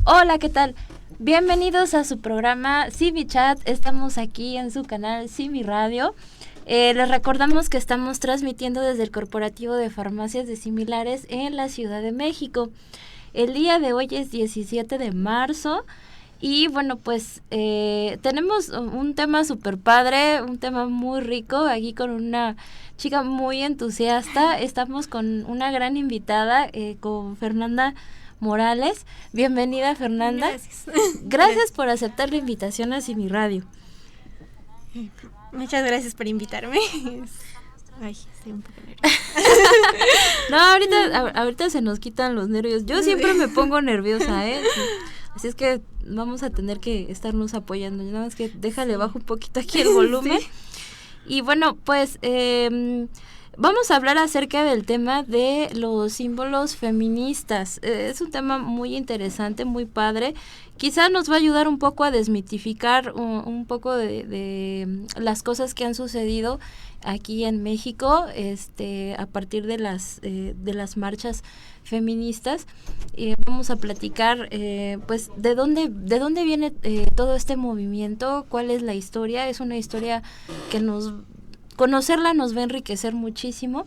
Hola, ¿qué tal? Bienvenidos a su programa Civi Chat. Estamos aquí en su canal Civi Radio. Les recordamos que estamos transmitiendo desde el Corporativo de Farmacias de Similares en la Ciudad de México. El día de hoy es 17 de marzo y bueno, pues tenemos un tema súper padre, un tema muy rico, aquí con una chica muy entusiasta. Estamos con una gran invitada, con Fernanda Morales. Bienvenida, Fernanda. Gracias. Gracias por aceptar la invitación a Simi Radio. Muchas gracias por invitarme. Ay, estoy un poco nerviosa. No, ahorita se nos quitan los nervios. Yo siempre me pongo nerviosa, ¿eh? Así es que vamos a tener que estarnos apoyando. Nada más que déjale bajo un poquito aquí el volumen. Sí. Y bueno, pues vamos a hablar acerca del tema de los símbolos feministas. Es un tema muy interesante, muy padre. Quizá nos va a ayudar un poco a desmitificar un poco de las cosas que han sucedido aquí en México, a partir de las marchas feministas. Vamos a platicar, pues, de dónde viene todo este movimiento, cuál es la historia. Es una historia que conocerla nos va a enriquecer muchísimo.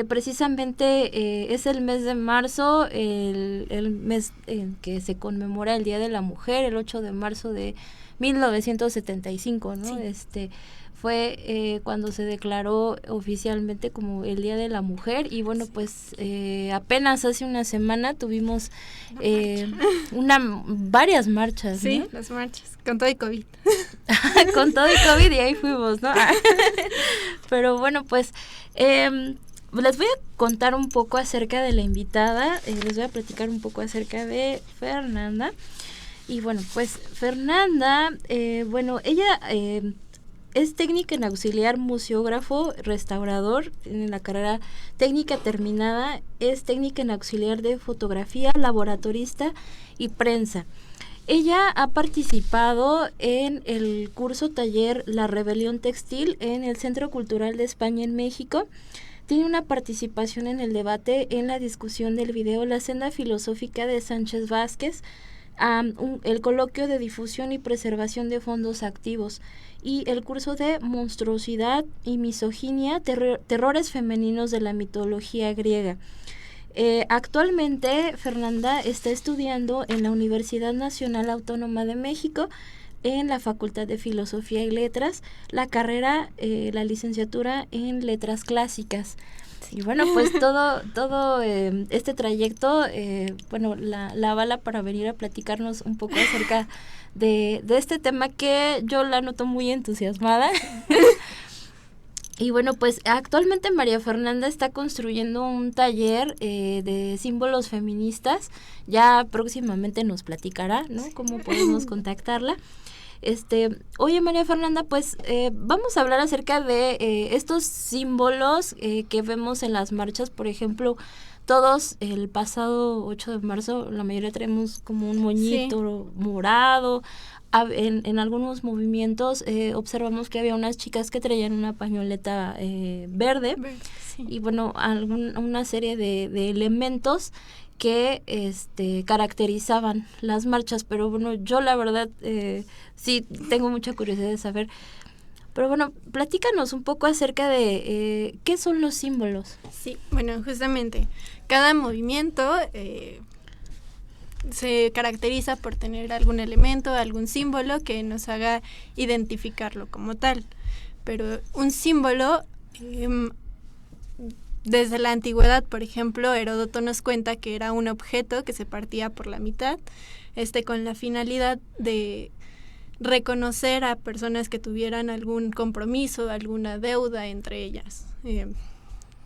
Precisamente es el mes de marzo, el mes en que se conmemora el Día de la Mujer, el 8 de marzo de 1975, ¿no? Sí. Fue cuando se declaró oficialmente como el Día de la Mujer. Y bueno, pues apenas hace una semana tuvimos varias marchas, sí, ¿no? Las marchas, con todo y COVID. Con todo y COVID, y ahí fuimos, ¿no? Pero bueno, pues les voy a contar un poco acerca de la invitada, les voy a platicar un poco acerca de Fernanda. Y bueno, pues Fernanda, ella es técnica en auxiliar museógrafo, restaurador, tiene la carrera técnica terminada, es técnica en auxiliar de fotografía, laboratorista y prensa. Ella ha participado en el curso taller La Rebelión Textil en el Centro Cultural de España en México. Tiene una participación en el debate en la discusión del video La Senda Filosófica de Sánchez Vázquez, el coloquio de difusión y preservación de fondos activos y el curso de Monstruosidad y Misoginia, terrores femeninos de la mitología griega. Actualmente Fernanda está estudiando en la Universidad Nacional Autónoma de México en la Facultad de Filosofía y Letras, la carrera, la licenciatura en Letras Clásicas. Y bueno, pues todo este trayecto, la avala para venir a platicarnos un poco acerca de este tema que yo la noto muy entusiasmada. Y bueno, pues actualmente María Fernanda está construyendo un taller de símbolos feministas. Ya próximamente nos platicará, ¿no? Cómo podemos contactarla. Oye, María Fernanda, pues vamos a hablar acerca de estos símbolos que vemos en las marchas. Por ejemplo, todos el pasado 8 de marzo, la mayoría traemos como un moñito morado. En algunos movimientos observamos que había unas chicas que traían una pañoleta verde, sí. Y bueno, una serie de elementos que caracterizaban las marchas. Pero bueno, yo la verdad sí tengo mucha curiosidad de saber. Pero bueno, platícanos un poco acerca de qué son los símbolos. Sí, bueno, justamente cada movimiento se caracteriza por tener algún elemento, algún símbolo que nos haga identificarlo como tal. Pero un símbolo, desde la antigüedad, por ejemplo, Heródoto nos cuenta que era un objeto que se partía por la mitad, con la finalidad de reconocer a personas que tuvieran algún compromiso, alguna deuda entre ellas.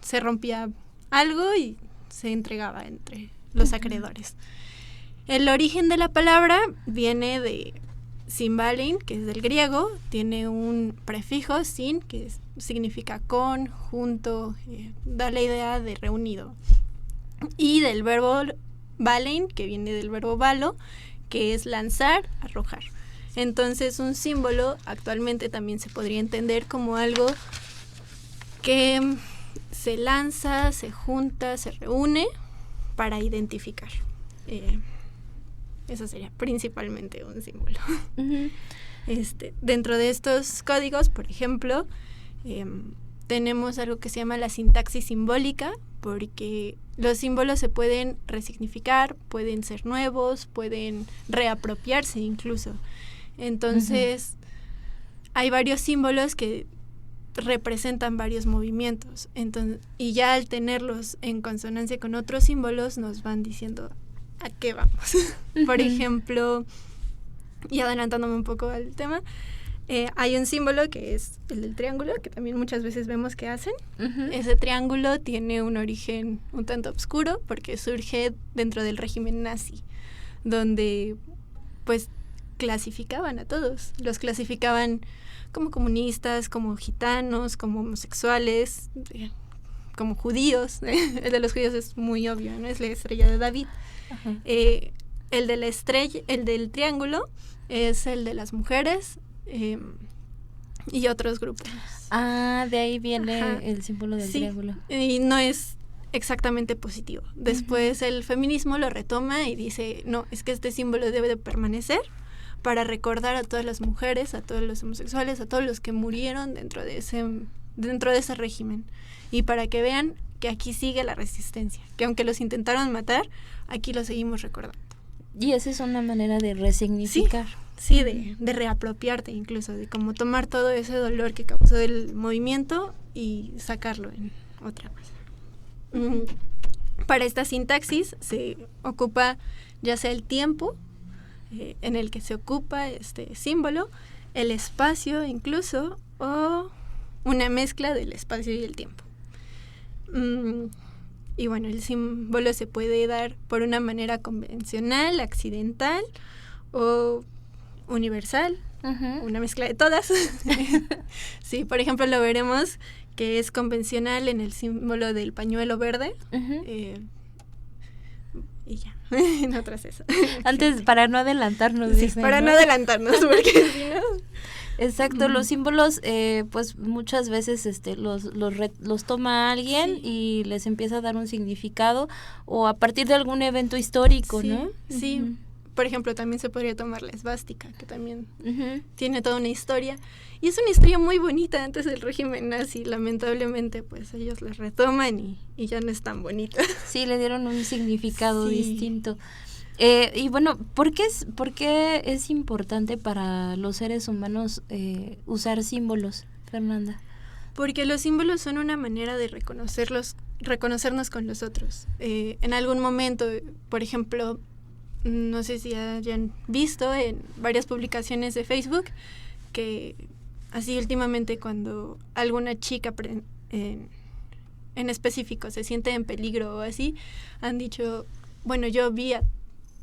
Se rompía algo y se entregaba entre los acreedores. El origen de la palabra viene de Cymbalin, que es del griego, tiene un prefijo, sin, que significa con, junto, da la idea de reunido. Y del verbo balein, que viene del verbo balo, que es lanzar, arrojar. Entonces, un símbolo actualmente también se podría entender como algo que se lanza, se junta, se reúne para identificar. Eso sería principalmente un símbolo. Dentro de estos códigos, por ejemplo, tenemos algo que se llama la sintaxis simbólica, porque los símbolos se pueden resignificar, pueden ser nuevos, pueden reapropiarse incluso. Entonces, hay varios símbolos que representan varios movimientos. Entonces, y ya al tenerlos en consonancia con otros símbolos, nos van diciendo a qué vamos. Por ejemplo, y adelantándome un poco al tema, hay un símbolo que es el del triángulo, que también muchas veces vemos que hacen. Ese triángulo tiene un origen un tanto oscuro porque surge dentro del régimen nazi, donde pues clasificaban a todos. Los clasificaban como comunistas, como gitanos, como homosexuales, como judíos. El de los judíos es muy obvio, ¿no? Es la estrella de David. El de la estrella, el del triángulo es el de las mujeres, y otros grupos. De ahí viene el símbolo del triángulo. Y no es exactamente positivo. Después el feminismo lo retoma y dice, no, es que este símbolo debe de permanecer para recordar a todas las mujeres, a todos los homosexuales, a todos los que murieron dentro de ese régimen. Y para que vean que aquí sigue la resistencia, que aunque los intentaron matar, aquí los seguimos recordando. Y esa es una manera de resignificar. Sí, de reapropiarte incluso, de como tomar todo ese dolor que causó el movimiento y sacarlo en otra cosa. Para esta sintaxis se ocupa ya sea el tiempo en el que se ocupa este símbolo, el espacio incluso, o una mezcla del espacio y el tiempo. Y bueno, el símbolo se puede dar por una manera convencional, accidental o universal, una mezcla de todas. Sí, por ejemplo, lo veremos que es convencional en el símbolo del pañuelo verde. Y ya, no tras eso. Antes, para no adelantarnos. Sí, para no adelantarnos, porque si no... Exacto, los símbolos, pues muchas veces los toma alguien y les empieza a dar un significado, o a partir de algún evento histórico, ¿no? Sí, por ejemplo, también se podría tomar la esvástica, que también tiene toda una historia, y es una historia muy bonita antes del régimen nazi. Lamentablemente, pues ellos la retoman y ya no es tan bonita. Sí, le dieron un significado distinto. Y bueno, ¿por qué es importante para los seres humanos usar símbolos, Fernanda? Porque los símbolos son una manera de reconocernos con los otros. En algún momento, por ejemplo, no sé si hayan visto en varias publicaciones de Facebook que así últimamente cuando alguna chica en específico se siente en peligro o así, han dicho, bueno, yo vi a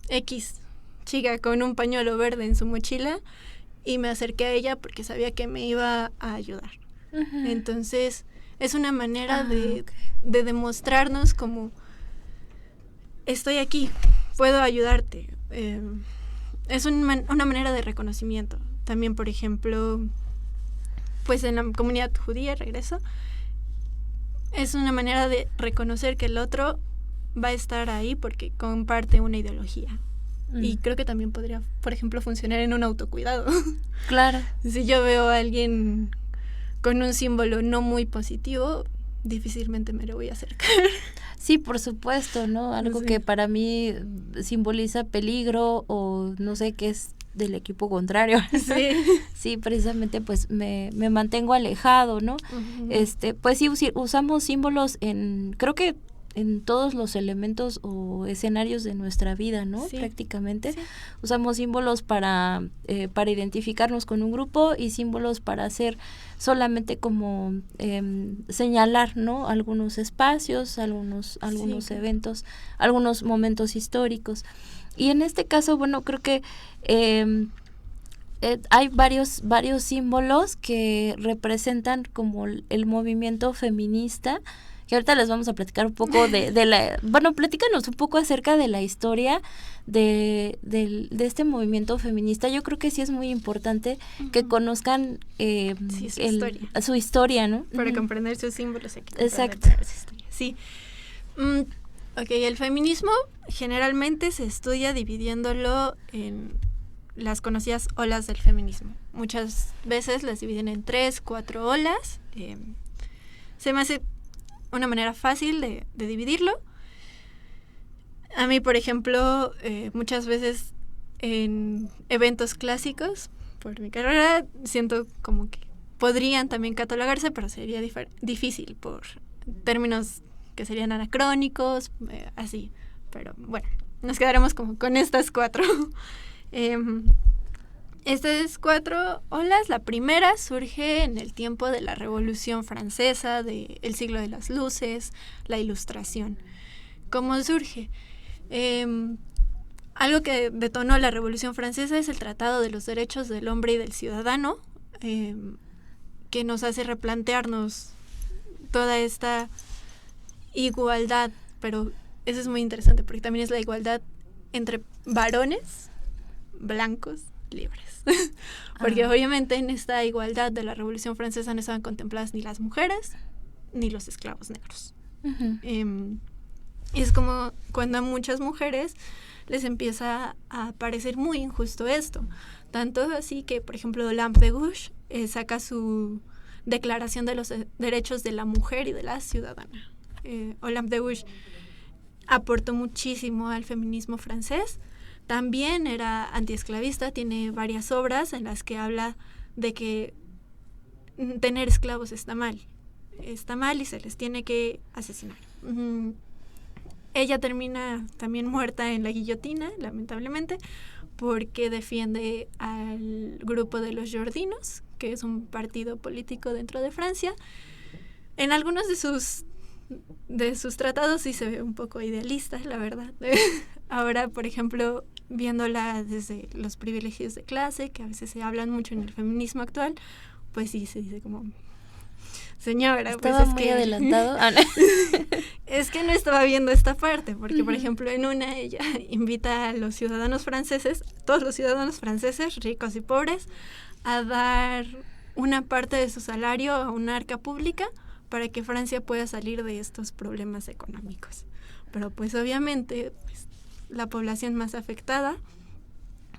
X chica con un pañuelo verde en su mochila y me acerqué a ella porque sabía que me iba a ayudar. Entonces es una manera de demostrarnos como estoy aquí, puedo ayudarte. Es una manera de reconocimiento. También, por ejemplo, pues en la comunidad judía, regreso, es una manera de reconocer que el otro va a estar ahí porque comparte una ideología. Y creo que también podría, por ejemplo, funcionar en un autocuidado. Claro. Si yo veo a alguien con un símbolo no muy positivo, difícilmente me lo voy a acercar. Sí, por supuesto, ¿no? Algo que para mí simboliza peligro o no sé qué es del equipo contrario. Sí. Sí, precisamente pues me mantengo alejado, ¿no? Pues sí, usamos símbolos creo que en todos los elementos o escenarios de nuestra vida, ¿no? Sí. Prácticamente. Sí. Usamos símbolos para identificarnos con un grupo y símbolos para hacer solamente como señalar, ¿no? Algunos espacios, algunos eventos, algunos momentos históricos. Y en este caso, bueno, creo que hay varios símbolos que representan como el movimiento feminista, que ahorita les vamos a platicar un poco platícanos un poco acerca de la historia de este movimiento feminista. Yo creo que sí es muy importante que conozcan su historia, ¿no? Para comprender sus símbolos hay que Exacto. Sí. Ok, el feminismo generalmente se estudia dividiéndolo en las conocidas olas del feminismo. Muchas veces las dividen en 3, 4 olas. Se me hace una manera fácil de dividirlo. A mí, por ejemplo, muchas veces en eventos clásicos, por mi carrera, siento como que podrían también catalogarse, pero sería difícil por términos que serían anacrónicos, así. Pero bueno, nos quedaremos como con estas 4. Estas 4 olas, la primera surge en el tiempo de la Revolución Francesa, del siglo de las luces, la Ilustración. ¿Cómo surge? Algo que detonó la Revolución Francesa es el Tratado de los Derechos del Hombre y del Ciudadano, que nos hace replantearnos toda esta igualdad, pero eso es muy interesante porque también es la igualdad entre varones blancos libres. Porque obviamente en esta igualdad de la Revolución Francesa no estaban contempladas ni las mujeres ni los esclavos negros. Es como cuando a muchas mujeres les empieza a parecer muy injusto esto. Tanto así que, por ejemplo, Olympe de Gouges saca su Declaración de los Derechos de la Mujer y de la Ciudadana. Olympe de Gouges aportó muchísimo al feminismo francés. También era antiesclavista, tiene varias obras en las que habla de que tener esclavos está mal y se les tiene que asesinar. Ella termina también muerta en la guillotina, lamentablemente, porque defiende al grupo de los Jordinos, que es un partido político dentro de Francia. En algunos de sus tratados sí se ve un poco idealista, la verdad. Ahora, por ejemplo, viéndola desde los privilegios de clase, que a veces se hablan mucho en el feminismo actual, pues sí se dice como... Señora, estaba pues es muy que adelantado. es que no estaba viendo esta parte, porque por ejemplo en una ella invita a los ciudadanos franceses, todos los ciudadanos franceses, ricos y pobres, a dar una parte de su salario a una arca pública para que Francia pueda salir de estos problemas económicos. Pero pues obviamente pues, la población más afectada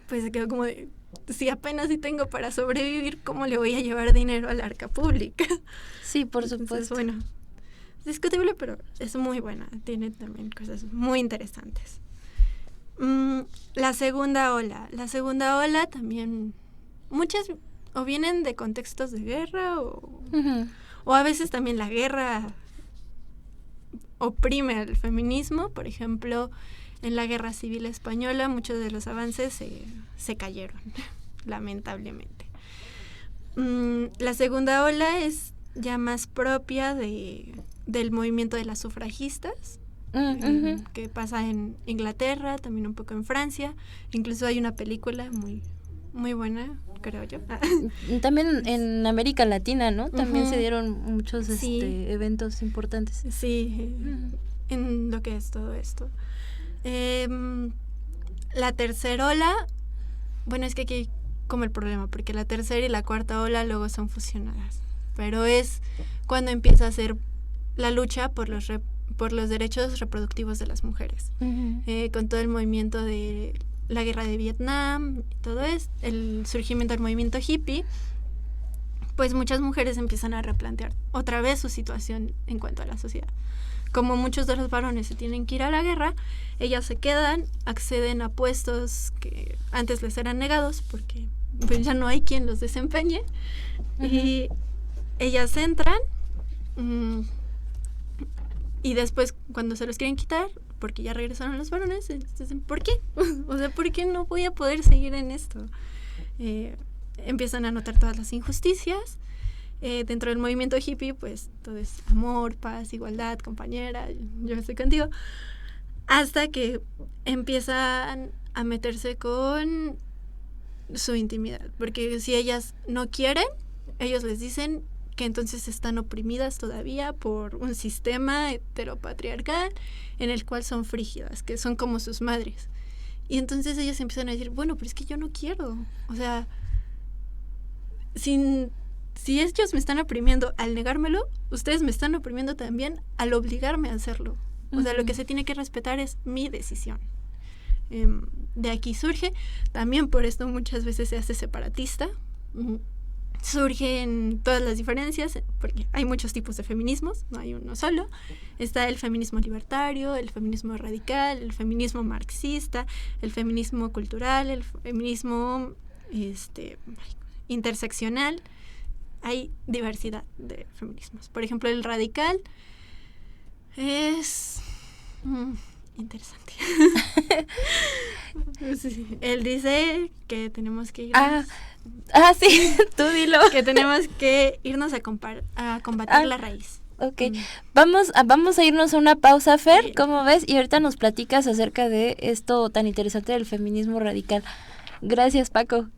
pues se quedó como de, si apenas sí tengo para sobrevivir, ¿cómo le voy a llevar dinero a la arca pública? Sí, por supuesto. Entonces, bueno, es discutible, pero es muy buena. Tiene también cosas muy interesantes. La segunda ola también, muchas o vienen de contextos de guerra o a veces también la guerra oprime al feminismo. Por ejemplo, en la Guerra Civil Española muchos de los avances se cayeron, lamentablemente. La segunda ola es ya más propia del movimiento de las sufragistas, que pasa en Inglaterra, también un poco en Francia. Incluso hay una película muy, muy buena, creo yo. También en América Latina, ¿no? También se dieron muchos eventos importantes. Sí, en lo que es todo esto. La tercera ola, bueno, es que aquí hay como el problema, porque la tercera y la cuarta ola luego son fusionadas, pero es cuando empieza a ser la lucha por los derechos reproductivos de las mujeres, con todo el movimiento de la guerra de Vietnam, todo esto, el surgimiento del movimiento hippie, pues muchas mujeres empiezan a replantear otra vez su situación en cuanto a la sociedad. Como muchos de los varones se tienen que ir a la guerra, ellas se quedan, acceden a puestos que antes les eran negados porque pues, ya no hay quien los desempeñe. Y ellas entran y después cuando se los quieren quitar, porque ya regresaron los varones, dicen, ¿por qué? O sea, ¿por qué no voy a poder seguir en esto? Empiezan a notar todas las injusticias. Dentro del movimiento hippie, pues todo es amor, paz, igualdad, compañera, yo estoy contigo, hasta que empiezan a meterse con su intimidad, porque si ellas no quieren, ellos les dicen que entonces están oprimidas todavía por un sistema heteropatriarcal en el cual son frígidas, que son como sus madres. Y entonces ellas empiezan a decir, bueno, pero es que yo no quiero, o sea, si ellos me están oprimiendo al negármelo, ustedes me están oprimiendo también al obligarme a hacerlo. O sea, lo que se tiene que respetar es mi decisión. De aquí surge, también por esto muchas veces se hace separatista. Surgen todas las diferencias, porque hay muchos tipos de feminismos, no hay uno solo. Está el feminismo libertario, el feminismo radical, el feminismo marxista, el feminismo cultural, el feminismo interseccional. Hay diversidad de feminismos. Por ejemplo, el radical es interesante. Sí. Él dice que tenemos que irnos... Sí, tú dilo. Que tenemos que irnos a combatir la raíz. Ok, vamos a irnos a una pausa, Fer, ¿cómo ves? Y ahorita nos platicas acerca de esto tan interesante del feminismo radical. Gracias, Paco.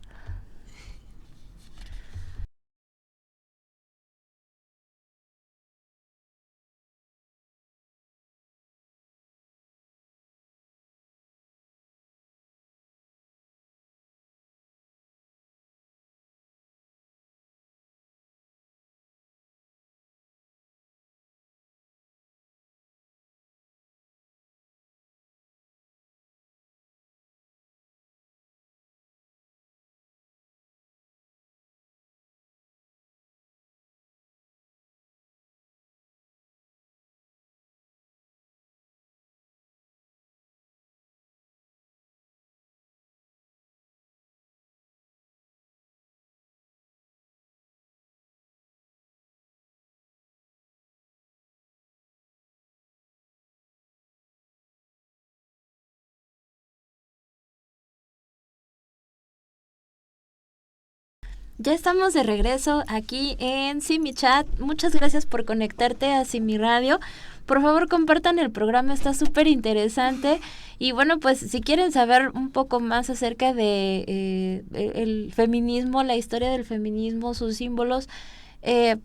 Ya estamos de regreso aquí en Simi Chat. Muchas gracias por conectarte a Simi Radio. Por favor, compartan el programa, está súper interesante. Y bueno, pues si quieren saber un poco más acerca de el feminismo, la historia del feminismo, sus símbolos,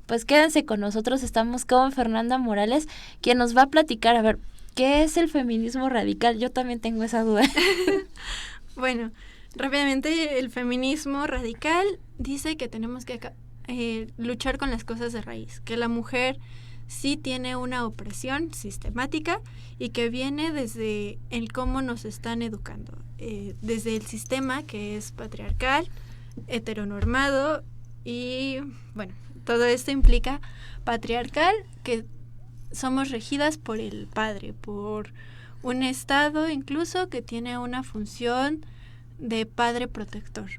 pues quédense con nosotros. Estamos con Fernanda Morales, quien nos va a platicar, a ver, ¿qué es el feminismo radical? Yo también tengo esa duda. Bueno, rápidamente, el feminismo radical dice que tenemos que luchar con las cosas de raíz, que la mujer sí tiene una opresión sistemática y que viene desde el cómo nos están educando, desde el sistema que es patriarcal, heteronormado y, bueno, todo esto implica patriarcal, que somos regidas por el padre, por un estado incluso que tiene una función de padre protector.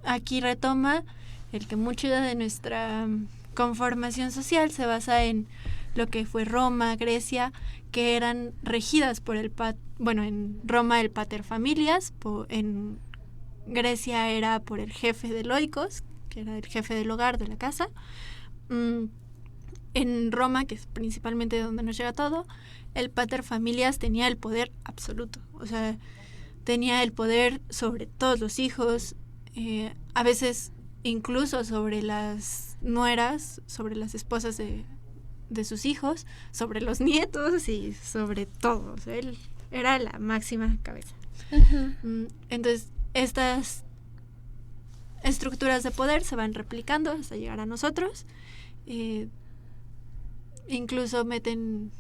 Aquí retoma el que mucho de nuestra conformación social se basa en lo que fue Roma, Grecia, que eran regidas por en Roma el pater familias, en Grecia era por el jefe del oikos, que era el jefe del hogar, de la casa. En Roma, que es principalmente donde nos llega todo, el pater familias tenía el poder absoluto, o sea, tenía el poder sobre todos los hijos, a veces incluso sobre las nueras, sobre las esposas de sus hijos, sobre los nietos y sobre todo. O sea, él era la máxima cabeza. Uh-huh. Entonces, estas estructuras de poder se van replicando hasta llegar a nosotros. Incluso meten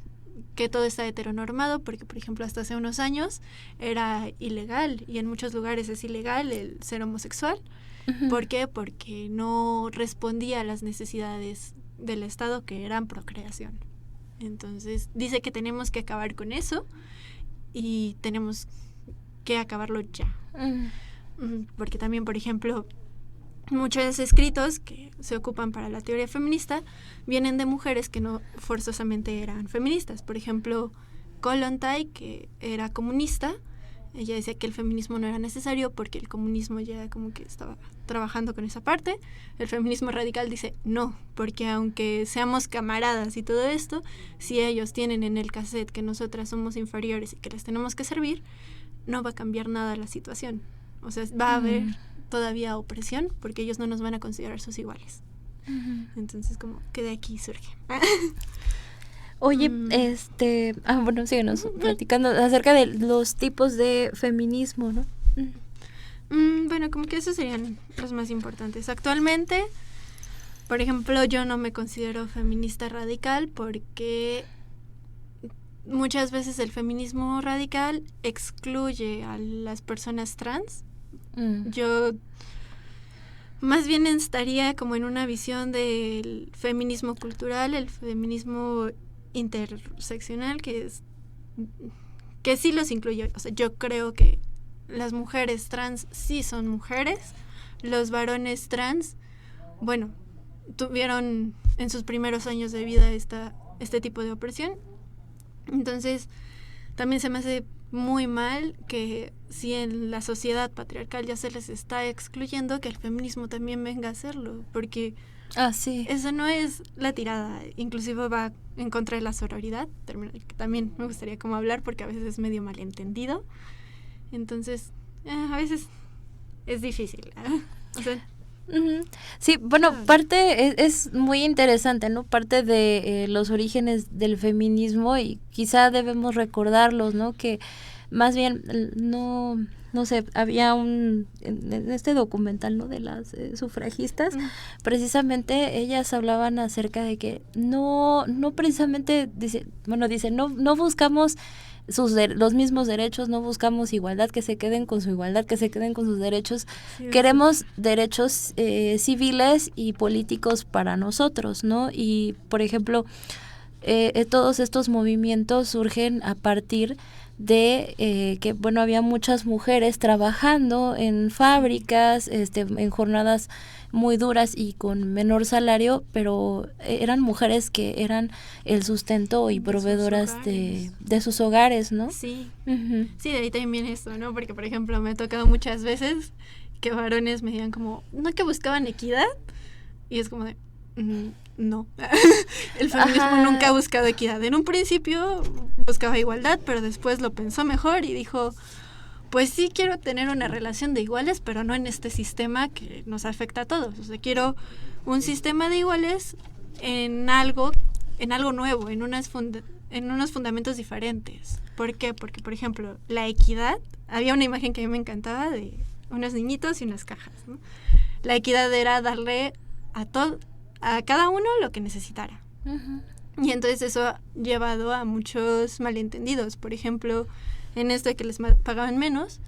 que todo está heteronormado, porque por ejemplo hasta hace unos años era ilegal, y en muchos lugares es ilegal el ser homosexual. Uh-huh. ¿Por qué? Porque no respondía a las necesidades del Estado, que eran procreación. Entonces dice que tenemos que acabar con eso y tenemos que acabarlo ya. Uh-huh. Porque también, por ejemplo, muchos escritos que se ocupan para la teoría feminista vienen de mujeres que no forzosamente eran feministas. Por ejemplo, Kollontai, que era comunista, ella decía que el feminismo no era necesario porque el comunismo ya como que estaba trabajando con esa parte. El feminismo radical dice no, porque aunque seamos camaradas y todo esto, si ellos tienen en el cassette que nosotras somos inferiores y que les tenemos que servir, no va a cambiar nada la situación. O sea, va a haber todavía opresión porque ellos no nos van a considerar sus iguales. Uh-huh. Entonces, como que de aquí surge. Oye, bueno, síguenos platicando acerca de los tipos de feminismo, ¿no? Bueno, como que esos serían los más importantes. Actualmente, por ejemplo, yo no me considero feminista radical porque muchas veces el feminismo radical excluye a las personas trans. Yo más bien estaría como en una visión del feminismo cultural, el feminismo interseccional, que sí los incluye. O sea, yo creo que las mujeres trans sí son mujeres, los varones trans, bueno, tuvieron en sus primeros años de vida este tipo de opresión. Entonces, también se me hace muy mal que si en la sociedad patriarcal ya se les está excluyendo, que el feminismo también venga a hacerlo, porque sí. eso no es la tirada, inclusive va en contra de la sororidad, que también me gustaría como hablar porque a veces es medio malentendido. Entonces, a veces es difícil. O sea, sí, bueno, parte es muy interesante, ¿no? Parte de los orígenes del feminismo, y quizá debemos recordarlos, ¿no? Que más bien no sé, había en este documental, ¿no? De las sufragistas, precisamente ellas hablaban acerca de que no precisamente dicen, no buscamos los mismos derechos, no buscamos igualdad, que se queden con su igualdad, que se queden con sus derechos. Sí, queremos derechos civiles y políticos para nosotros, ¿no? Y, por ejemplo, todos estos movimientos surgen a partir de que, bueno, había muchas mujeres trabajando en fábricas, en jornadas muy duras y con menor salario, pero eran mujeres que eran el sustento y proveedoras de sus hogares, ¿no? Sí, sí, de ahí también viene esto, ¿no? Porque, por ejemplo, me ha tocado muchas veces que varones me digan como, ¿no que buscaban equidad? Y es como de, no. El feminismo nunca ha buscado equidad. En un principio buscaba igualdad, pero después lo pensó mejor y dijo, pues sí quiero tener una relación de iguales, pero no en este sistema que nos afecta a todos. O sea, quiero un sistema de iguales en algo nuevo, en unos fundamentos diferentes. ¿Por qué? Porque, por ejemplo, la equidad, había una imagen que a mí me encantaba de unos niñitos y unas cajas, ¿no? La equidad era darle a cada uno lo que necesitara. Y entonces eso ha llevado a muchos malentendidos. Por ejemplo, en esto de que les pagaban menos,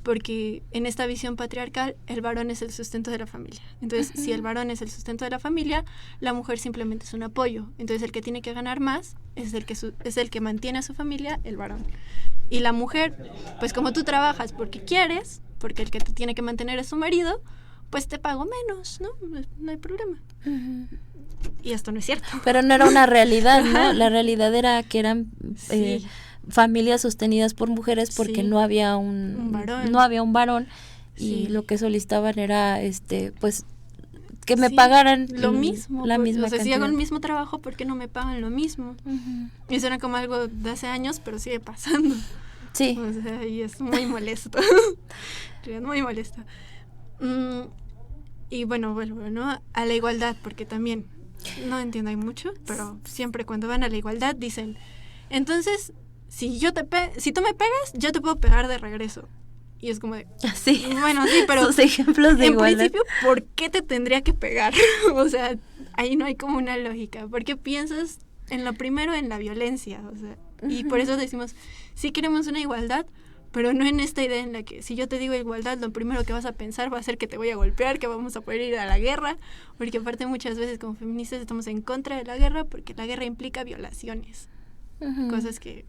porque en esta visión patriarcal el varón es el sustento de la familia. Entonces, si el varón es el sustento de la familia, la mujer simplemente es un apoyo. Entonces, el que tiene que ganar más es el que mantiene a su familia, el varón. Y la mujer, pues como tú trabajas porque quieres, porque el que te tiene que mantener es su marido, pues te pago menos, ¿no? No hay problema. Y esto no es cierto. Pero no era una realidad, ¿no? La realidad era que eran familias sostenidas por mujeres porque no había un varón y lo que solicitaban era pues que me pagaran lo mismo, la misma cantidad. Si hago el mismo trabajo, ¿por qué no me pagan lo mismo? Y eso era como algo de hace años, pero sigue pasando. Sí. O sea, y es muy molesto. Es muy molesto. Y bueno, vuelvo, ¿no? A la igualdad, porque también no entiendo hay mucho, pero siempre cuando van a la igualdad dicen, entonces, si tú me pegas, yo te puedo pegar de regreso. Y es como de, sí. Bueno, sí, pero sus ejemplos de igualdad. En principio, ¿por qué te tendría que pegar? O sea, ahí no hay como una lógica. ¿Por qué piensas en lo primero, en la violencia? O sea, y por eso decimos, sí queremos una igualdad, pero no en esta idea en la que si yo te digo igualdad, lo primero que vas a pensar va a ser que te voy a golpear, que vamos a poder ir a la guerra, porque aparte muchas veces como feministas estamos en contra de la guerra porque la guerra implica violaciones, cosas que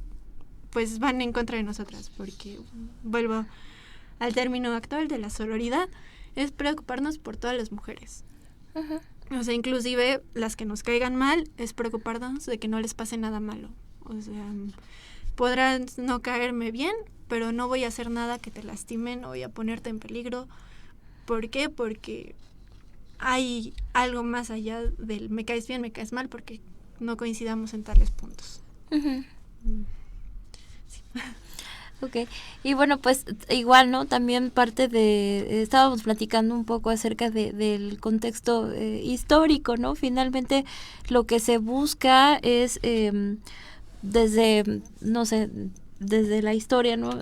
pues van en contra de nosotras, porque vuelvo al término actual de la sororidad, es preocuparnos por todas las mujeres. O sea, inclusive las que nos caigan mal, es preocuparnos de que no les pase nada malo. O sea, podrán no caerme bien, pero no voy a hacer nada que te lastime, no voy a ponerte en peligro. ¿Por qué? Porque hay algo más allá del me caes bien, me caes mal, porque no coincidamos en tales puntos. Sí. Ok, y bueno, pues igual, ¿no? También parte estábamos platicando un poco acerca del contexto histórico, ¿no? Finalmente lo que se busca es desde, no sé, desde la historia, ¿no?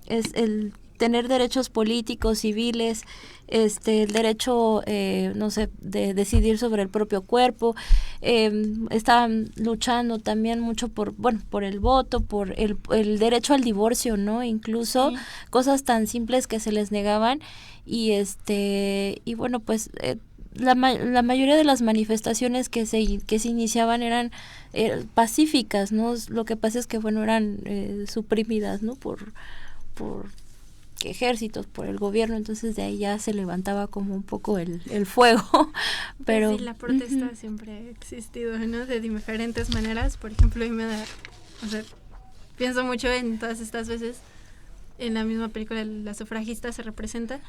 Es el tener derechos políticos, civiles, el derecho, no sé, de decidir sobre el propio cuerpo. Estaban luchando también mucho por el voto, por el derecho al divorcio, ¿no? Incluso sí, cosas tan simples que se les negaban. Y bueno, pues la mayoría de las manifestaciones que se iniciaban eran pacíficas, ¿no? Lo que pasa es que, bueno, eran suprimidas, ¿no? Por ejércitos, por el gobierno, entonces de ahí ya se levantaba como un poco el fuego. Pero pues sí, la protesta siempre ha existido, ¿no? De diferentes maneras. Por ejemplo, o sea, pienso mucho en todas estas veces, en la misma película La sufragista se representa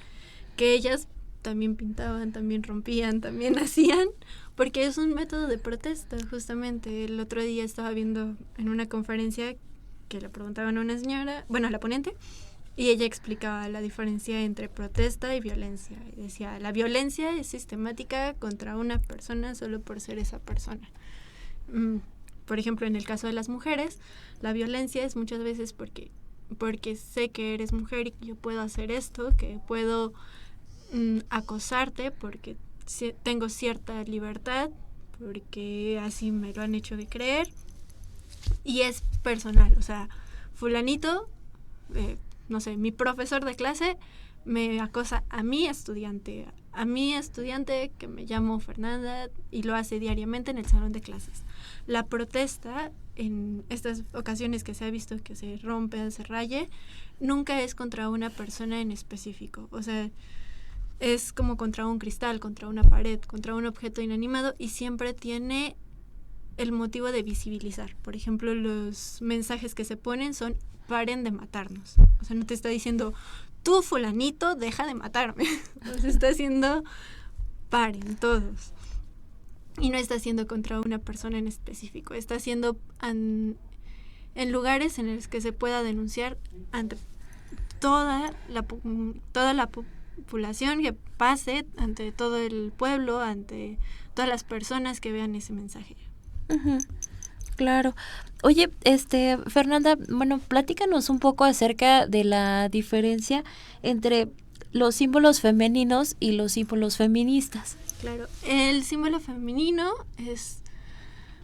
que ellas también pintaban, también rompían, también hacían, porque es un método de protesta, justamente. El otro día estaba viendo en una conferencia que le preguntaban a una señora, bueno, a la ponente, y ella explicaba la diferencia entre protesta y violencia. Y decía, la violencia es sistemática contra una persona solo por ser esa persona. Por ejemplo, en el caso de las mujeres, la violencia es muchas veces porque sé que eres mujer y que yo puedo hacer esto, que puedo acosarte porque tengo cierta libertad, porque así me lo han hecho de creer, y es personal. O sea, fulanito, no sé, mi profesor de clase me acosa a mi estudiante que me llamo Fernanda, y lo hace diariamente en el salón de clases. La protesta, en estas ocasiones que se ha visto que se rompe, se raye, nunca es contra una persona en específico. O sea, es como contra un cristal, contra una pared, contra un objeto inanimado, y siempre tiene el motivo de visibilizar. Por ejemplo, los mensajes que se ponen son: paren de matarnos. O sea, no te está diciendo, tú fulanito, deja de matarme. O sea, está diciendo, paren todos. Y no está haciendo contra una persona en específico, está haciendo en lugares en los que se pueda denunciar ante toda la población, que pase ante todo el pueblo, ante todas las personas que vean ese mensaje. Uh-huh. Claro. Oye, Fernanda, bueno, platícanos un poco acerca de la diferencia entre los símbolos femeninos y los símbolos feministas. Claro, el símbolo femenino es,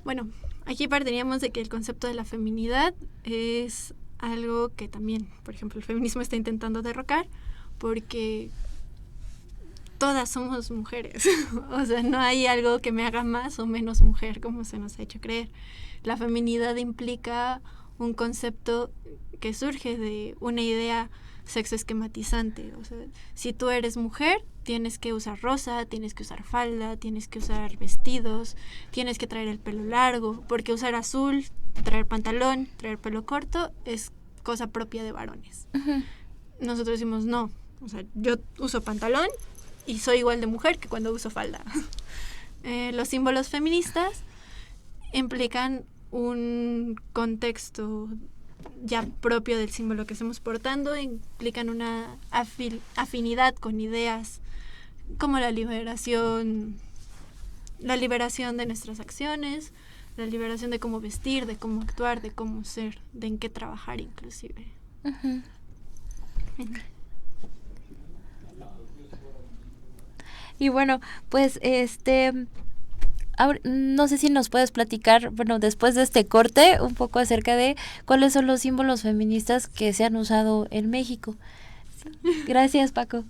bueno, aquí partiríamos de que el concepto de la feminidad es algo que también, por ejemplo, el feminismo está intentando derrocar, porque todas somos mujeres. O sea, no hay algo que me haga más o menos mujer, como se nos ha hecho creer. La feminidad implica un concepto que surge de una idea sexoesquematizante. O sea, si tú eres mujer, tienes que usar rosa, tienes que usar falda, tienes que usar vestidos, tienes que traer el pelo largo, porque usar azul, traer pantalón, traer pelo corto es cosa propia de varones. Uh-huh. Nosotros decimos no. O sea, yo uso pantalón y soy igual de mujer que cuando uso falda. Los símbolos feministas implican un contexto ya propio del símbolo que estamos portando, implican una afinidad con ideas como la liberación de nuestras acciones, la liberación de cómo vestir, de cómo actuar, de cómo ser, de en qué trabajar inclusive. Uh-huh. Y bueno, pues no sé si nos puedes platicar, bueno, después de este corte, un poco acerca de cuáles son los símbolos feministas que se han usado en México. Gracias, Paco.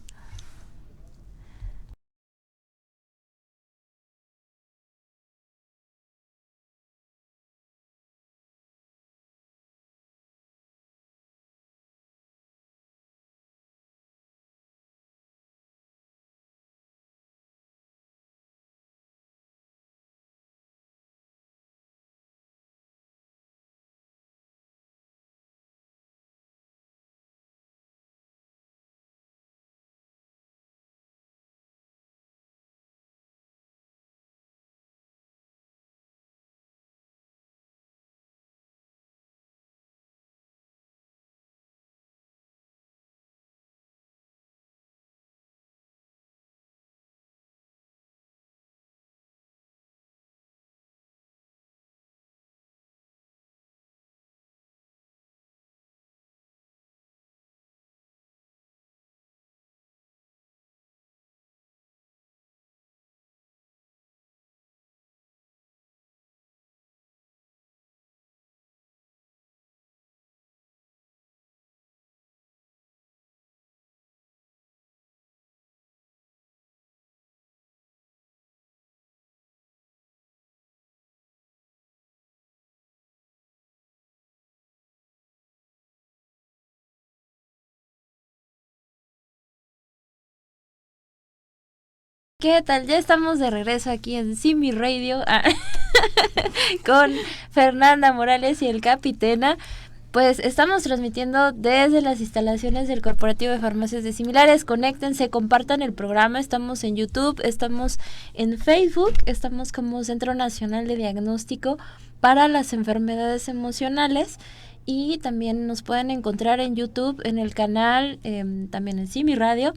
¿Qué tal? Ya estamos de regreso aquí en Simi Radio con Fernanda Morales y el Capitena. Pues estamos transmitiendo desde las instalaciones del Corporativo de Farmacias de Similares. Conéctense, compartan el programa. Estamos en YouTube, estamos en Facebook, estamos como Centro Nacional de Diagnóstico para las Enfermedades Emocionales. Y también nos pueden encontrar en YouTube, en el canal, también en Simi Radio.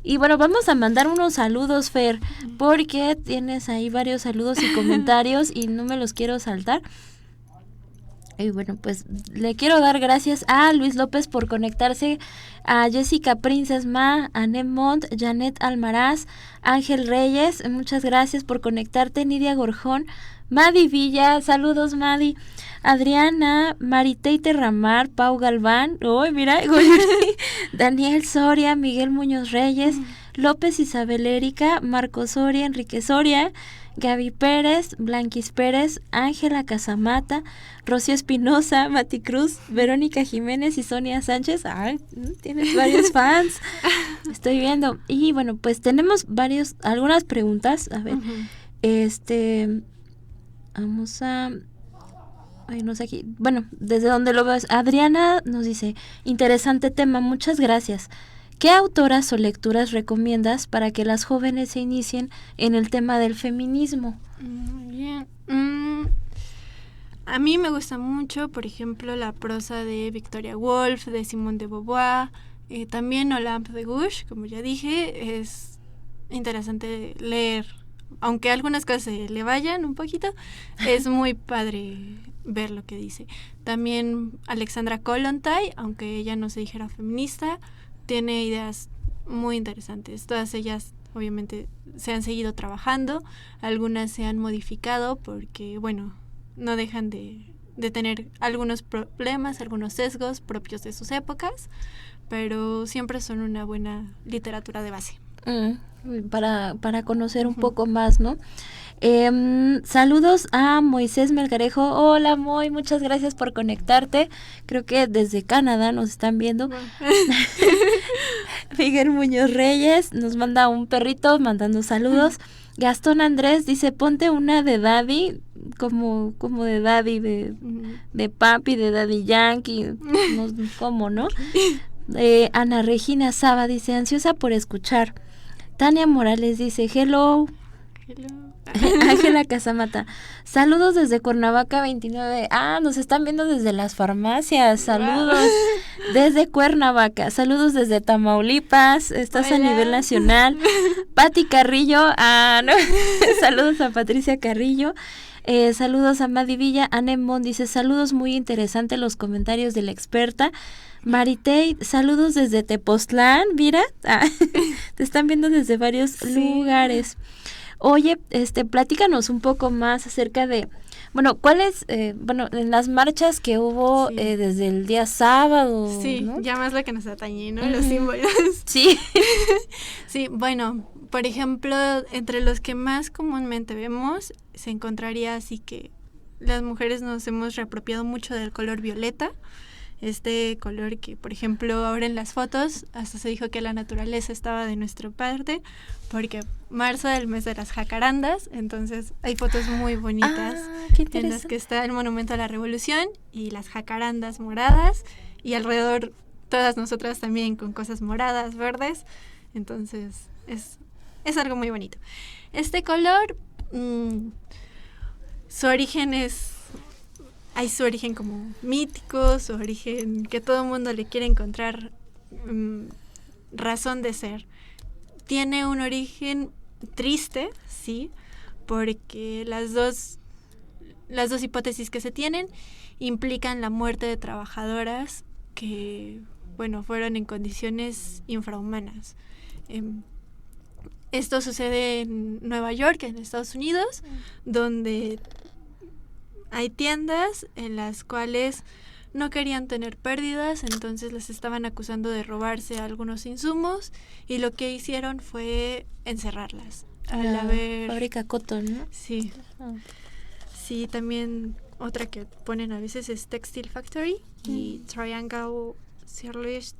Y bueno, vamos a mandar unos saludos, Fer, porque tienes ahí varios saludos y comentarios y no me los quiero saltar. Y bueno, pues le quiero dar gracias a Luis López por conectarse, a Jessica Princess Ma, a Nemont, Janet Almaraz, Ángel Reyes, muchas gracias por conectarte, Nidia Gorjón, Madi Villa, saludos Madi, Adriana, Maritei Terramar, Pau Galván, mira, Daniel Soria, Miguel Muñoz Reyes, López Isabel Erika, Marco Soria, Enrique Soria, Gaby Pérez, Blanquis Pérez, Ángela Casamata, Rocío Espinosa, Mati Cruz, Verónica Jiménez y Sonia Sánchez. Ay, tienes varios fans, estoy viendo. Y bueno, pues tenemos algunas preguntas. A ver, vamos a... Ay, no sé aquí. Bueno, desde donde lo ves. Adriana nos dice, interesante tema, muchas gracias. ¿Qué autoras o lecturas recomiendas para que las jóvenes se inicien en el tema del feminismo? Bien. A mí me gusta mucho, por ejemplo, la prosa de Victoria Woolf, de Simone de Beauvoir, también Olympe de Gouges, como ya dije, es interesante leer. Aunque algunas cosas se le vayan un poquito, es muy padre ver lo que dice. También Alexandra Kollontai, aunque ella no se dijera feminista, tiene ideas muy interesantes. Todas ellas obviamente se han seguido trabajando, algunas se han modificado porque, bueno, no dejan de tener algunos problemas, algunos sesgos propios de sus épocas, pero siempre son una buena literatura de base. Para conocer un poco más, ¿no? Saludos a Moisés Melgarejo. Hola Moy, muchas gracias por conectarte. Creo que desde Canadá nos están viendo. Miguel Muñoz Reyes nos manda un perrito mandando saludos. Gastón Andrés dice, ponte una de Daddy, como de Daddy, de papi, de Daddy Yankee, ¿cómo, no? Ana Regina Saba dice, ansiosa por escuchar. Tania Morales dice, hello. Ángela Casamata, saludos desde Cuernavaca 29. Nos están viendo desde las farmacias. Saludos desde Cuernavaca. Saludos desde Tamaulipas. Estás a nivel nacional. Pati Carrillo, saludos a Patricia Carrillo. Saludos a Madi Villa. Anemon dice, saludos, muy interesante los comentarios de la experta. Maritei, saludos desde Tepoztlán, mira, te están viendo desde varios lugares. Oye, platícanos un poco más acerca de, ¿cuáles, en las marchas que hubo desde el día sábado? Sí, ¿no? Ya más lo que nos atañe, ¿no? Los símbolos. Sí. Sí, bueno, por ejemplo, entre los que más comúnmente vemos, se encontraría así que las mujeres nos hemos reapropiado mucho del color violeta. Este color que, por ejemplo, ahora en las fotos hasta se dijo que la naturaleza estaba de nuestra parte, porque marzo es el mes de las jacarandas, entonces hay fotos muy bonitas en las que está el Monumento a la Revolución y las jacarandas moradas, y alrededor todas nosotras también con cosas moradas, verdes, entonces es algo muy bonito. Este color, su origen hay su origen como mítico, su origen que todo el mundo le quiere encontrar razón de ser. Tiene un origen triste, sí, porque las dos hipótesis que se tienen implican la muerte de trabajadoras que, fueron en condiciones infrahumanas. Esto sucede en Nueva York, en Estados Unidos, donde hay tiendas en las cuales no querían tener pérdidas, entonces las estaban acusando de robarse algunos insumos y lo que hicieron fue encerrarlas. Fábrica Cotton, ¿no? Sí. Sí, también otra que ponen a veces es Textile Factory y Triangle Cirlist,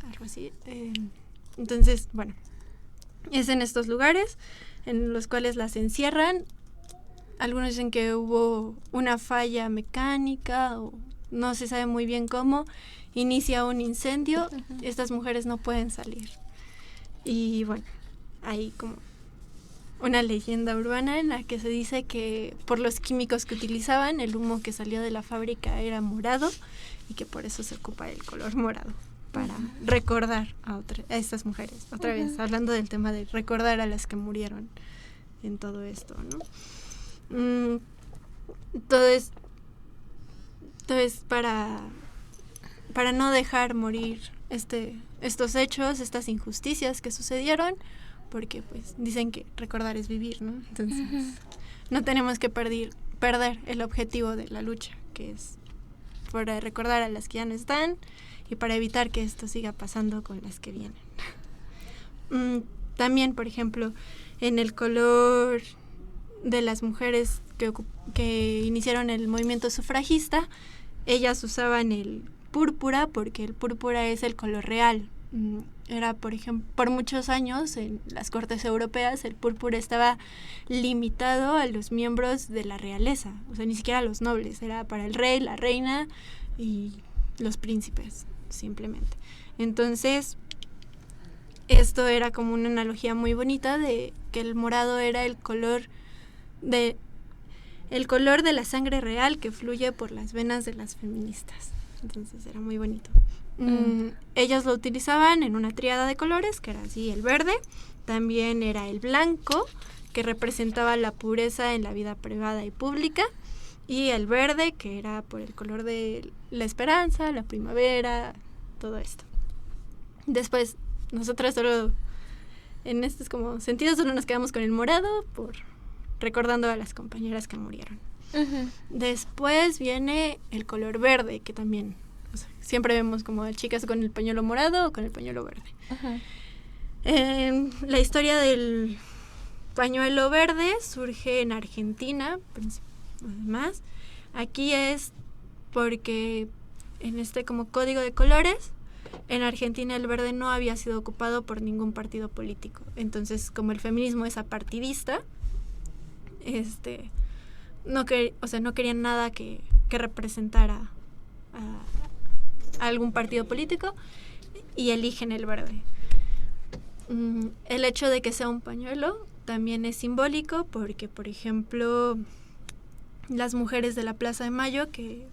algo así. Entonces, Es en estos lugares en los cuales las encierran. Algunos dicen que hubo una falla mecánica o no se sabe muy bien cómo. Inicia un incendio, estas mujeres no pueden salir. Y bueno, hay como una leyenda urbana en la que se dice que por los químicos que utilizaban, el humo que salió de la fábrica era morado y que por eso se ocupa el color morado, para recordar a estas mujeres. Otra vez, hablando del tema de recordar a las que murieron en todo esto, ¿no? Todo es para no dejar morir estos hechos, estas injusticias que sucedieron, porque pues dicen que recordar es vivir, ¿no? Entonces no tenemos que perder el objetivo de la lucha, que es para recordar a las que ya no están y para evitar que esto siga pasando con las que vienen. También, por ejemplo, en el color de las mujeres que iniciaron el movimiento sufragista, ellas usaban el púrpura porque el púrpura es el color real. Era, por ejemplo, por muchos años en las cortes europeas el púrpura estaba limitado a los miembros de la realeza, o sea, ni siquiera a los nobles, era para el rey, la reina y los príncipes, simplemente. Entonces, esto era como una analogía muy bonita de que el morado era el color de la sangre real que fluye por las venas de las feministas. Entonces era muy bonito. Ellos lo utilizaban en una tríada de colores, que era así: el verde, también era el blanco, que representaba la pureza en la vida privada y pública, y el verde, que era por el color de la esperanza, la primavera, todo esto. Después, nosotros solo, en estos como sentidos, solo nos quedamos con el morado, recordando a las compañeras que murieron. Después viene el color verde, que también, o sea, siempre vemos como chicas con el pañuelo morado o con el pañuelo verde. La historia del pañuelo verde surge en Argentina, además. Aquí es porque en este como código de colores, en Argentina el verde no había sido ocupado por ningún partido político. Entonces, como el feminismo es apartidista, no querían nada que representara a algún partido político y eligen el verde. El hecho de que sea un pañuelo también es simbólico porque, por ejemplo, las mujeres de la Plaza de Mayo, que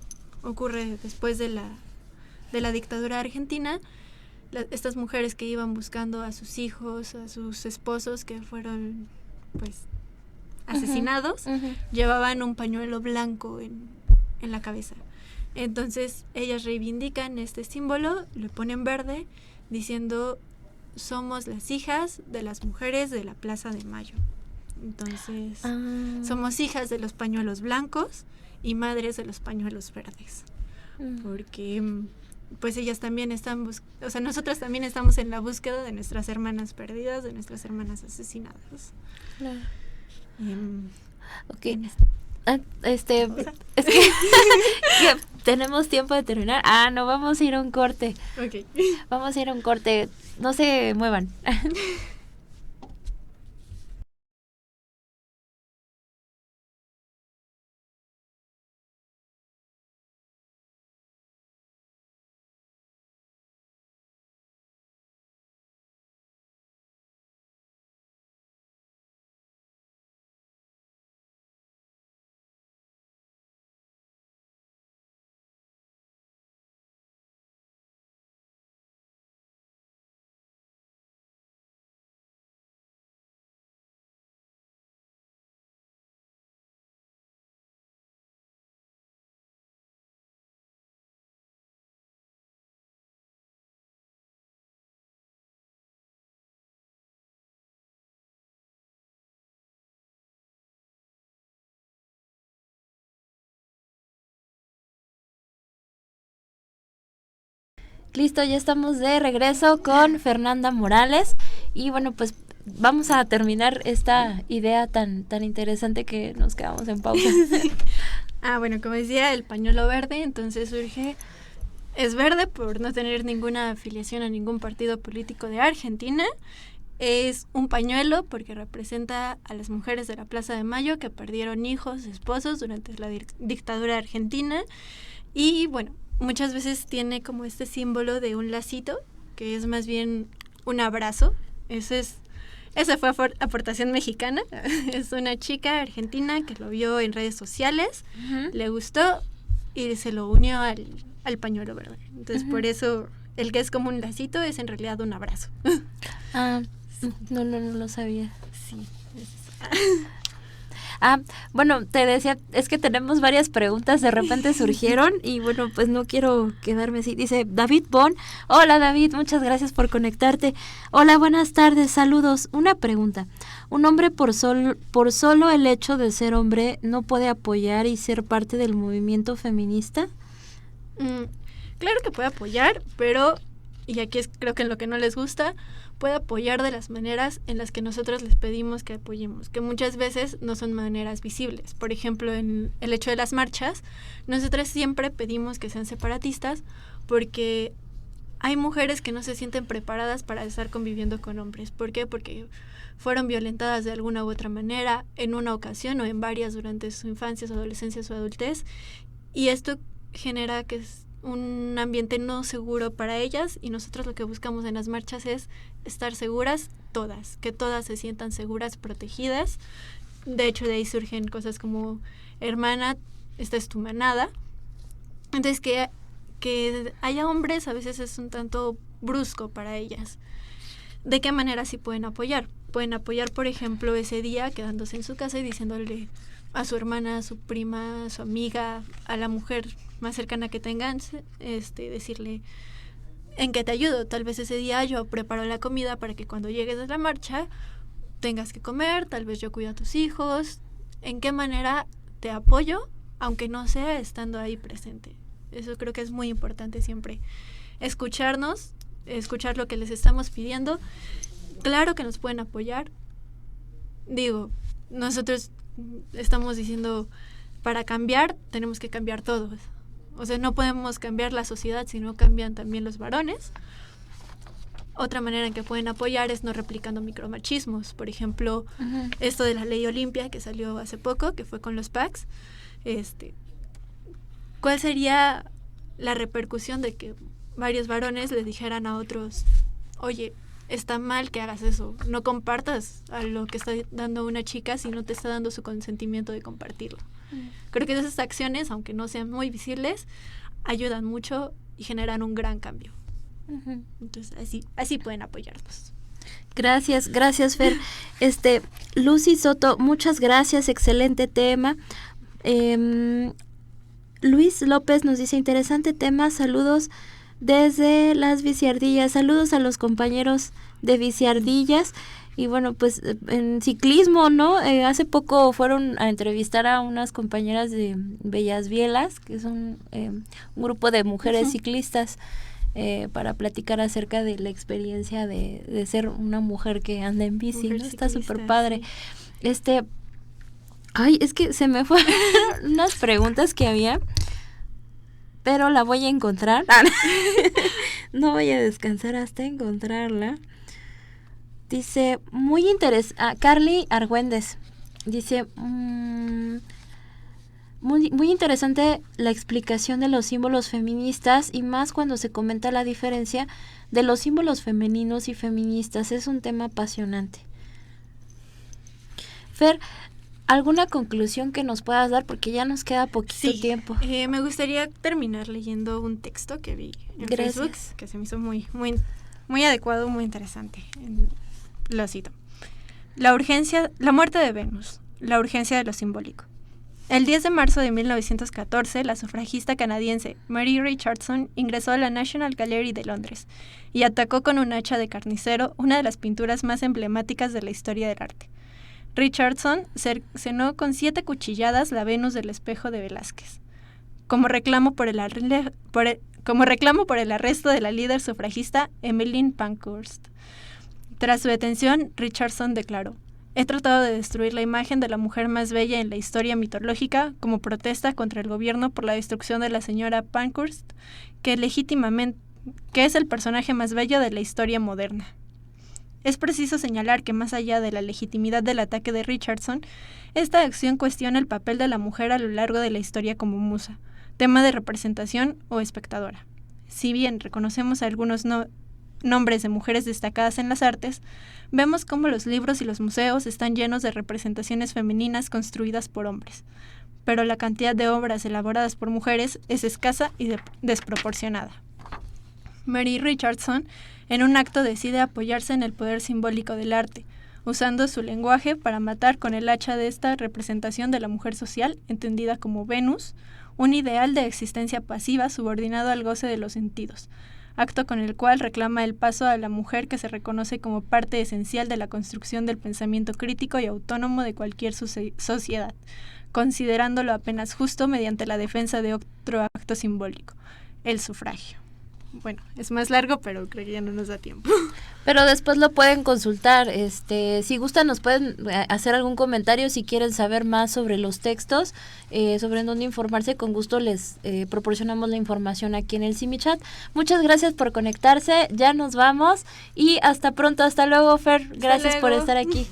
ocurre después de la dictadura argentina, estas mujeres que iban buscando a sus hijos, a sus esposos que fueron pues asesinados, llevaban un pañuelo blanco en la cabeza. Entonces ellas reivindican este símbolo, le ponen verde, diciendo: somos las hijas de las mujeres de la Plaza de Mayo. Entonces somos hijas de los pañuelos blancos y madres de los pañuelos verdes. Porque pues ellas también nosotras también estamos en la búsqueda de nuestras hermanas perdidas, de nuestras hermanas asesinadas. Claro. Ok. Es que ya tenemos tiempo de terminar. No, vamos a ir a un corte. Okay. Vamos a ir a un corte. No se muevan. Listo, ya estamos de regreso con Fernanda Morales y bueno, pues vamos a terminar esta idea tan interesante que nos quedamos en pausa. Bueno, como decía, el pañuelo verde, entonces es verde por no tener ninguna afiliación a ningún partido político de Argentina. es un pañuelo porque representa a las mujeres de la Plaza de Mayo que perdieron hijos, esposos durante la dictadura argentina. Y bueno, muchas veces tiene como este símbolo de un lacito, que es más bien un abrazo. Esa fue aportación mexicana. Es una chica argentina que lo vio en redes sociales, le gustó y se lo unió al pañuelo, ¿verdad? Entonces, por eso el que es como un lacito es en realidad un abrazo. No lo sabía. Sí. Bueno, te decía, es que tenemos varias preguntas, de repente surgieron y bueno, pues no quiero quedarme así. Dice David Bon, hola David, muchas gracias por conectarte. Hola, buenas tardes, saludos. Una pregunta, ¿un hombre por solo el hecho de ser hombre no puede apoyar y ser parte del movimiento feminista? Claro que puede apoyar, pero, y aquí es creo que en lo que no les gusta, puede apoyar de las maneras en las que nosotros les pedimos que apoyemos, que muchas veces no son maneras visibles. Por ejemplo, en el hecho de las marchas, nosotros siempre pedimos que sean separatistas porque hay mujeres que no se sienten preparadas para estar conviviendo con hombres. ¿Por qué? Porque fueron violentadas de alguna u otra manera, en una ocasión o en varias durante su infancia, su adolescencia, su adultez, y esto genera que es un ambiente no seguro para ellas, y nosotros lo que buscamos en las marchas es estar seguras todas, que todas se sientan seguras, protegidas. De hecho, de ahí surgen cosas como, hermana, esta es tu manada. Entonces, que haya hombres a veces es un tanto brusco para ellas. ¿De qué manera sí pueden apoyar? Pueden apoyar, por ejemplo, ese día quedándose en su casa y diciéndole a su hermana, a su prima, a su amiga, a la mujer más cercana que tengan, decirle, ¿en qué te ayudo? Tal vez ese día yo preparo la comida para que cuando llegues a la marcha tengas que comer, tal vez yo cuido a tus hijos. ¿En qué manera te apoyo, aunque no sea estando ahí presente? Eso creo que es muy importante siempre. Escucharnos, escuchar lo que les estamos pidiendo. Claro que nos pueden apoyar. Digo, nosotros estamos diciendo, para cambiar tenemos que cambiar todos. O sea, no podemos cambiar la sociedad si no cambian también los varones. Otra manera en que pueden apoyar es no replicando micromachismos. Por ejemplo, esto de la ley Olimpia que salió hace poco, que fue con los PACs. ¿Cuál sería la repercusión de que varios varones le dijeran a otros, oye, está mal que hagas eso, no compartas a lo que está dando una chica si no te está dando su consentimiento de compartirlo? Creo que esas acciones, aunque no sean muy visibles, ayudan mucho y generan un gran cambio. Entonces, así pueden apoyarnos. Gracias, Fer. Lucy Soto, muchas gracias, excelente tema. Luis López nos dice, interesante tema, saludos desde las Viciardillas, saludos a los compañeros de Viciardillas. Y bueno, pues en ciclismo, ¿no? Hace poco fueron a entrevistar a unas compañeras de Bellas Bielas, que son un grupo de mujeres ciclistas, para platicar acerca de la experiencia de ser una mujer que anda en bici, ¿no? Está súper padre. Sí. Ay, es que se me fueron unas preguntas que había, pero la voy a encontrar. No voy a descansar hasta encontrarla. Dice, muy interesante, Carly Argüéndez, dice, muy interesante la explicación de los símbolos feministas, y más cuando se comenta la diferencia de los símbolos femeninos y feministas. Es un tema apasionante. Fer, ¿alguna conclusión que nos puedas dar? Porque ya nos queda poquito tiempo. Me gustaría terminar leyendo un texto que vi en Facebook, que se me hizo muy, muy, muy adecuado, muy interesante. Lo cito. La muerte de Venus, la urgencia de lo simbólico. El 10 de marzo de 1914, la sufragista canadiense Mary Richardson ingresó a la National Gallery de Londres y atacó con un hacha de carnicero una de las pinturas más emblemáticas de la historia del arte. Richardson cercenó con 7 cuchilladas la Venus del espejo de Velázquez, como reclamo por el arresto de la líder sufragista Emmeline Pankhurst. Tras su detención, Richardson declaró: he tratado de destruir la imagen de la mujer más bella en la historia mitológica como protesta contra el gobierno por la destrucción de la señora Pankhurst, que es el personaje más bello de la historia moderna. Es preciso señalar que más allá de la legitimidad del ataque de Richardson, esta acción cuestiona el papel de la mujer a lo largo de la historia como musa, tema de representación o espectadora. Si bien reconocemos algunos nombres de mujeres destacadas en las artes, vemos cómo los libros y los museos están llenos de representaciones femeninas construidas por hombres, pero la cantidad de obras elaboradas por mujeres es escasa y desproporcionada. Mary Richardson, en un acto, decide apoyarse en el poder simbólico del arte, usando su lenguaje para matar con el hacha de esta representación de la mujer social, entendida como Venus, un ideal de existencia pasiva subordinado al goce de los sentidos, acto con el cual reclama el paso a la mujer que se reconoce como parte esencial de la construcción del pensamiento crítico y autónomo de cualquier sociedad, considerándolo apenas justo mediante la defensa de otro acto simbólico, el sufragio. Bueno, es más largo, pero creo que ya no nos da tiempo. Pero después lo pueden consultar. Si gustan, nos pueden hacer algún comentario si quieren saber más sobre los textos, sobre en dónde informarse. Con gusto les proporcionamos la información aquí en el CIMIChat. Muchas gracias por conectarse. Ya nos vamos y hasta pronto. Hasta luego, Fer. Gracias por estar aquí.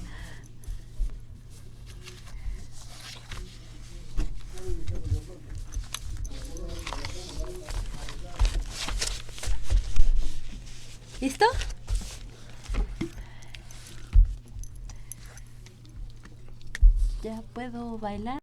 ¿Listo? Ya puedo bailar.